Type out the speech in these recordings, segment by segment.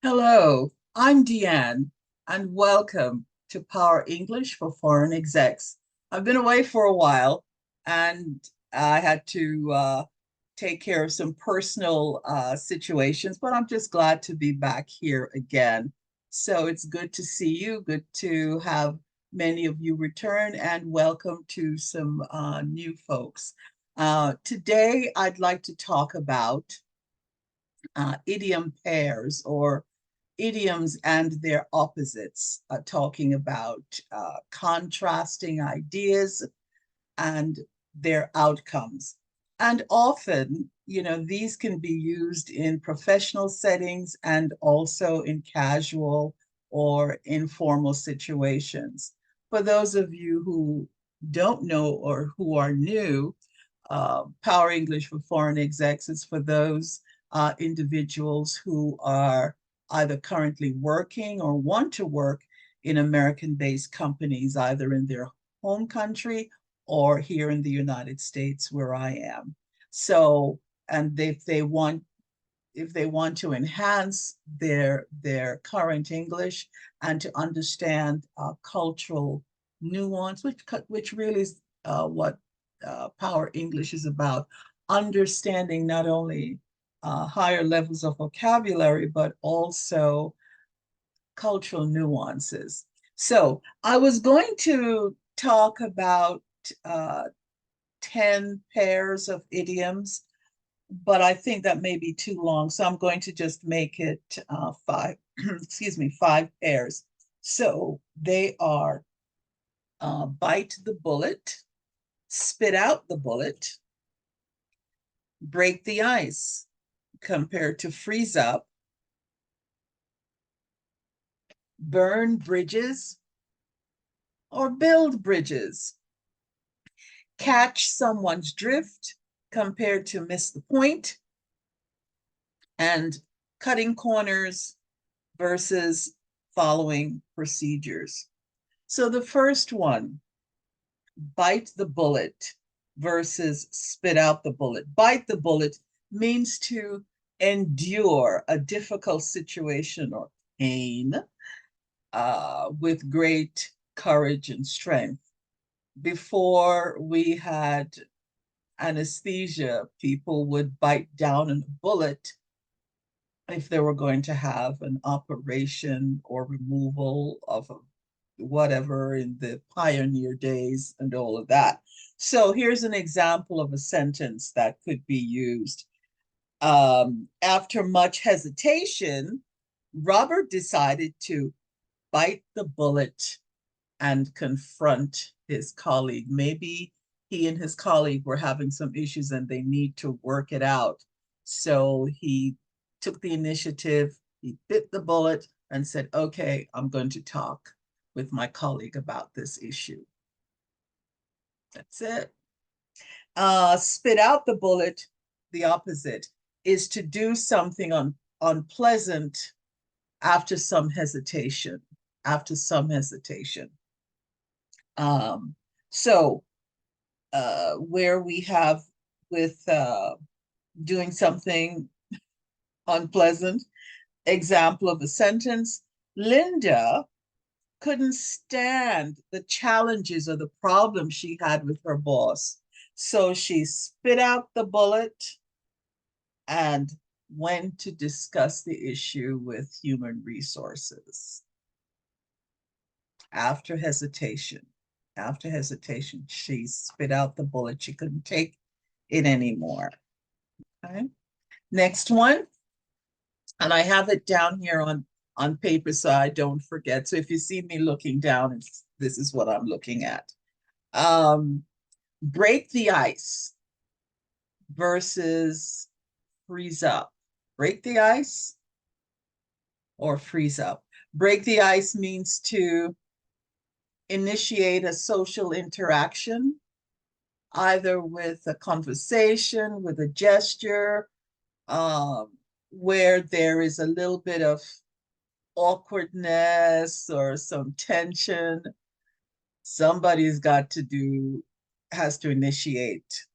Hello, I'm Deanne, and welcome to Power English for Foreign Execs. I've been away for a while, and I had to take care of some personal situations, but I'm just glad to be back here again. So it's good to see you, good to have many of you return, and welcome to some new folks. Today, I'd like to talk about idiom pairs or idioms and their opposites, talking about contrasting ideas and their outcomes. And often, these can be used in professional settings and also in casual or informal situations. For those of you who don't know or who are new, Power English for Foreign Execs is for those individuals who are either currently working or want to work in American-based companies, either in their home country or here in the United States where I am. So, and if they want to enhance their current English and to understand cultural nuance, which really is what Power English is about, understanding not only higher levels of vocabulary, but also cultural nuances. So I was going to talk about uh, 10 pairs of idioms, but I think that may be too long. So I'm going to just make it five, excuse me, 5 pairs. So they are bite the bullet, spit out the bullet, break the ice, compared to freeze up, burn bridges, or build bridges, catch someone's drift, compared to miss the point, and cutting corners versus following procedures. So the first one, bite the bullet versus spit out the bullet. Bite the bullet means to endure a difficult situation or pain with great courage and strength. Before we had anesthesia, people would bite down on a bullet if they were going to have an operation or removal of whatever in the pioneer days and all of that. So here's an example of a sentence that could be used. After much hesitation, Robert decided to bite the bullet and confront his colleague. Maybe he and his colleague were having some issues and they need to work it out. So he took the initiative, he bit the bullet and said, okay, I'm going to talk with my colleague about this issue. That's it. Spit out the bullet, the opposite, is to do something unpleasant after some hesitation, after some hesitation. Um, so where we have with doing something unpleasant, example of a sentence, Linda couldn't stand the challenges or the problems she had with her boss. So she spit out the bullet and went to discuss the issue with human resources. After hesitation, she spit out the bullet. She couldn't take it anymore. Okay. Next one, and I have it down here on paper so I don't forget. So if you see me looking down, this is what I'm looking at. Break the ice versus freeze up. Break the ice or freeze up. Break the ice means to initiate a social interaction, either with a conversation, with a gesture, where there is a little bit of awkwardness or some tension. Somebody's has to initiate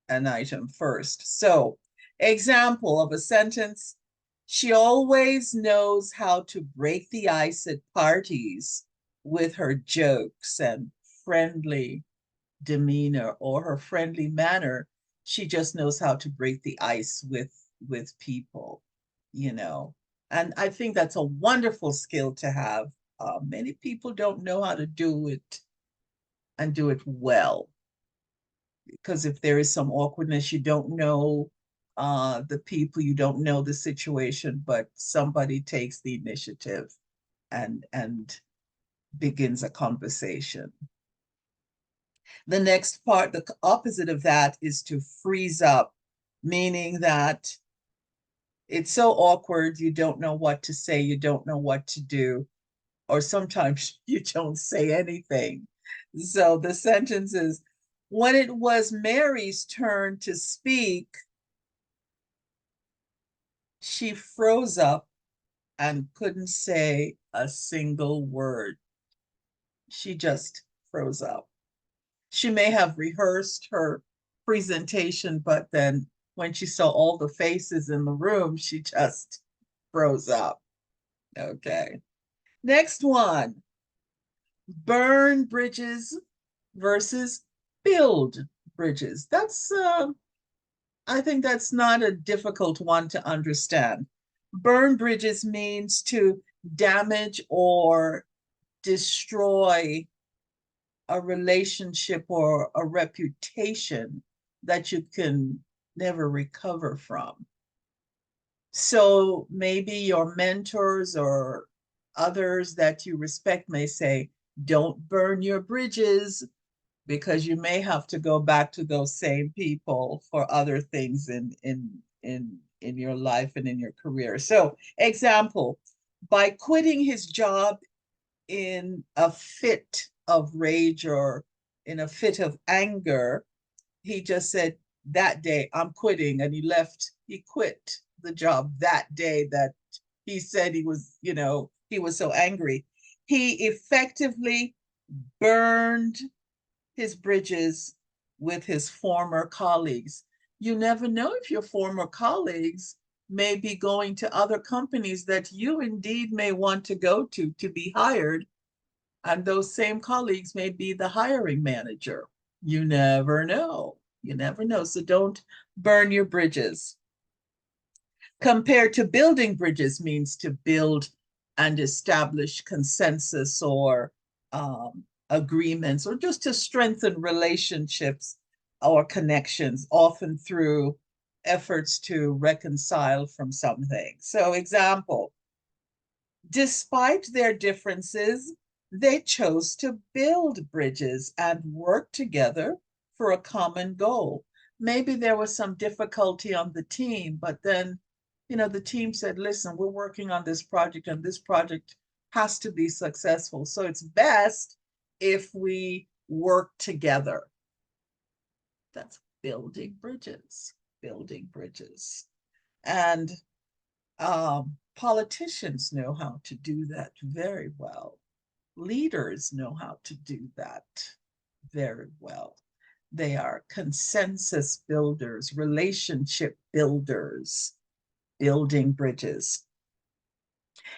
an item first. So, example of a sentence, She always knows how to break the ice at parties with her jokes and friendly demeanor or her friendly manner. She just knows how to break the ice with people, you know. And I think that's a wonderful skill to have. Many people don't know how to do it and do it well, because if there is some awkwardness, you don't know the people, you don't know the situation, but somebody takes the initiative and begins a conversation. The next part, the opposite of that, is to freeze up, meaning that it's so awkward, you don't know what to say, you don't know what to do, or sometimes you don't say anything. So the sentence is, when it was Mary's turn to speak, she froze up and couldn't say a single word. She just froze up. She may have rehearsed her presentation, but then when she saw all the faces in the room, she just froze up. Okay. Next one, burn bridges versus build bridges. I think that's not a difficult one to understand. Burn bridges means to damage or destroy a relationship or a reputation that you can never recover from. So maybe your mentors or others that you respect may say, don't burn your bridges, because you may have to go back to those same people for other things in your life and in your career. So, example, by quitting his job in a fit of rage or in a fit of anger, he just said, that day, I'm quitting. And he left, he quit the job that day that he said he was, he was so angry. He effectively burned his bridges with his former colleagues. You never know if your former colleagues may be going to other companies that you indeed may want to go to be hired, and those same colleagues may be the hiring manager. You never know. You never know. So don't burn your bridges. Compared to building bridges means to build and establish consensus or agreements, or just to strengthen relationships or connections, often through efforts to reconcile from something. So, example, despite their differences, they chose to build bridges and work together for a common goal. Maybe there was some difficulty on the team, but then, the team said, listen, we're working on this project and this project has to be successful. So it's best if we work together. That's building bridges, building bridges. And politicians know how to do that very well. Leaders know how to do that very well. They are consensus builders, relationship builders, building bridges.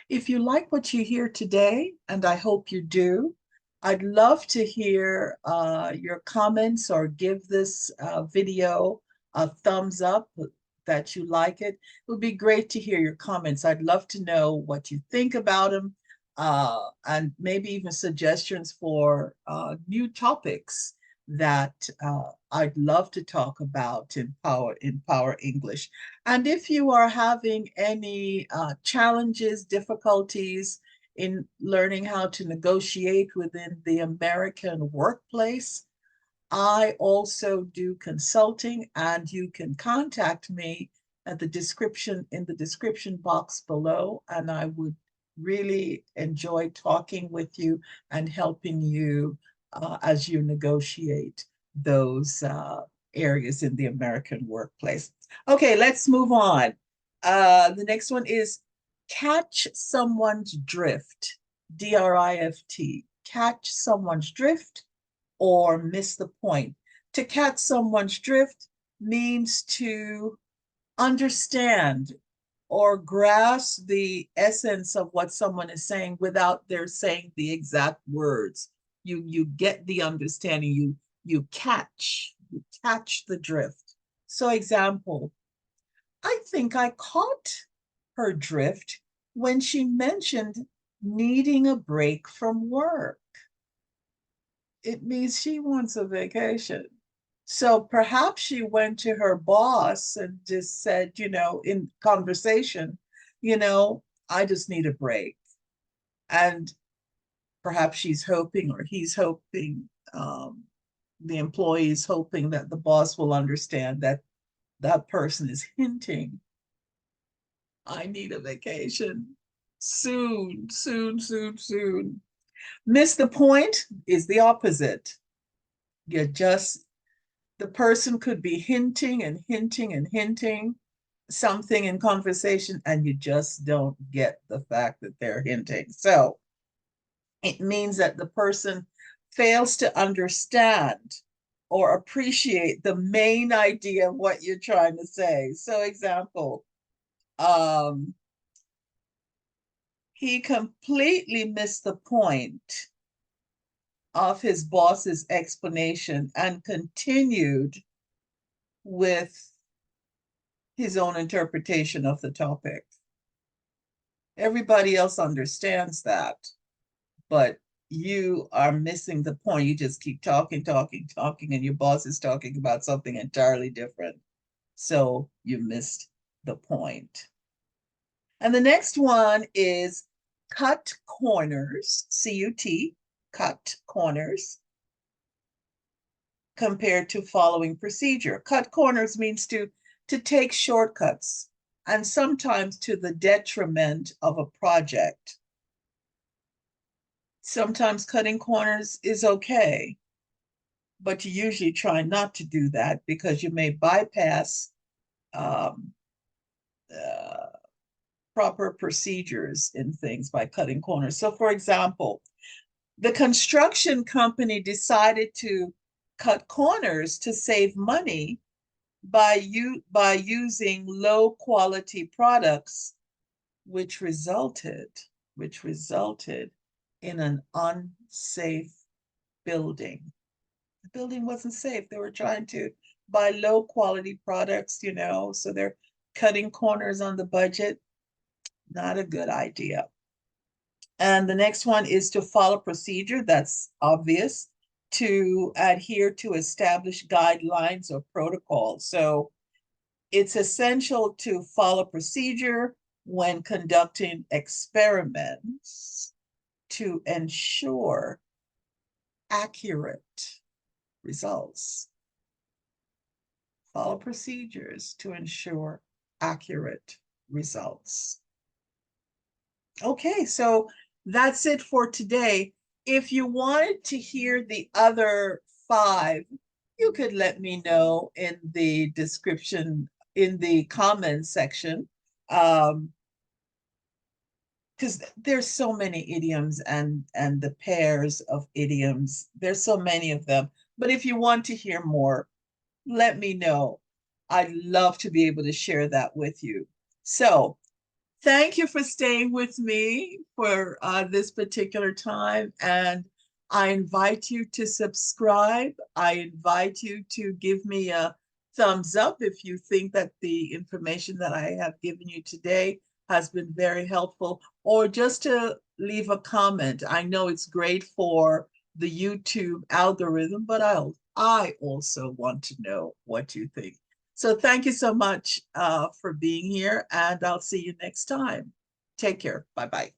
If you like what you hear today, and I hope you do, I'd love to hear your comments, or give this video a thumbs up that you like it. It would be great to hear your comments. I'd love to know what you think about them, and maybe even suggestions for new topics that I'd love to talk about in Power English. And if you are having any challenges, difficulties in learning how to negotiate within the American workplace, I also do consulting, and you can contact me at the description in the description box below, and I would really enjoy talking with you and helping you as you negotiate those areas in the American workplace. Okay, let's move on. The next one is catch someone's drift, D-R-I-F-T, catch someone's drift or miss the point. To catch someone's drift means to understand or grasp the essence of what someone is saying without their saying the exact words. You get the understanding, you catch the drift. So example, I think I caught her drift when she mentioned needing a break from work. It means she wants a vacation. So perhaps she went to her boss and just said, in conversation, I just need a break. And perhaps she's hoping, or he's hoping, the employee is hoping that the boss will understand that that person is hinting, I need a vacation soon, soon, soon, soon. Miss the point is the opposite. You just, the person could be hinting and hinting and hinting something in conversation, and you just don't get the fact that they're hinting. So it means that the person fails to understand or appreciate the main idea of what you're trying to say. So example, he completely missed the point of his boss's explanation and continued with his own interpretation of the topic. Everybody else understands that, but you are missing the point. You just keep talking, talking, talking, and your boss is talking about something entirely different. So you missed the point. And the next one is cut corners, C-U-T, cut corners, compared to following procedure. Cut corners means to take shortcuts, and sometimes to the detriment of a project. Sometimes cutting corners is okay, but you usually try not to do that because you may bypass um, proper procedures in things by cutting corners. So for example, the construction company decided to cut corners to save money by using low quality products, which resulted in an unsafe building. The building wasn't safe. They were trying to buy low quality products, so they're cutting corners on the budget. Not a good idea. And the next one is to follow procedure. That's obvious. To adhere to established guidelines or protocols. So it's essential to follow procedure when conducting experiments to ensure accurate results. Follow procedures to ensure accurate results. Okay, so that's it for today. If you wanted to hear the other 5, you could let me know in the description, in the comments section, because there's so many idioms and the pairs of idioms. There's so many of them. But if you want to hear more, let me know. I'd love to be able to share that with you. So thank you for staying with me for this particular time. And I invite you to subscribe. I invite you to give me a thumbs up if you think that the information that I have given you today has been very helpful, or just to leave a comment. I know it's great for the YouTube algorithm, but I also want to know what you think. So thank you so much for being here, and I'll see you next time. Take care. Bye-bye.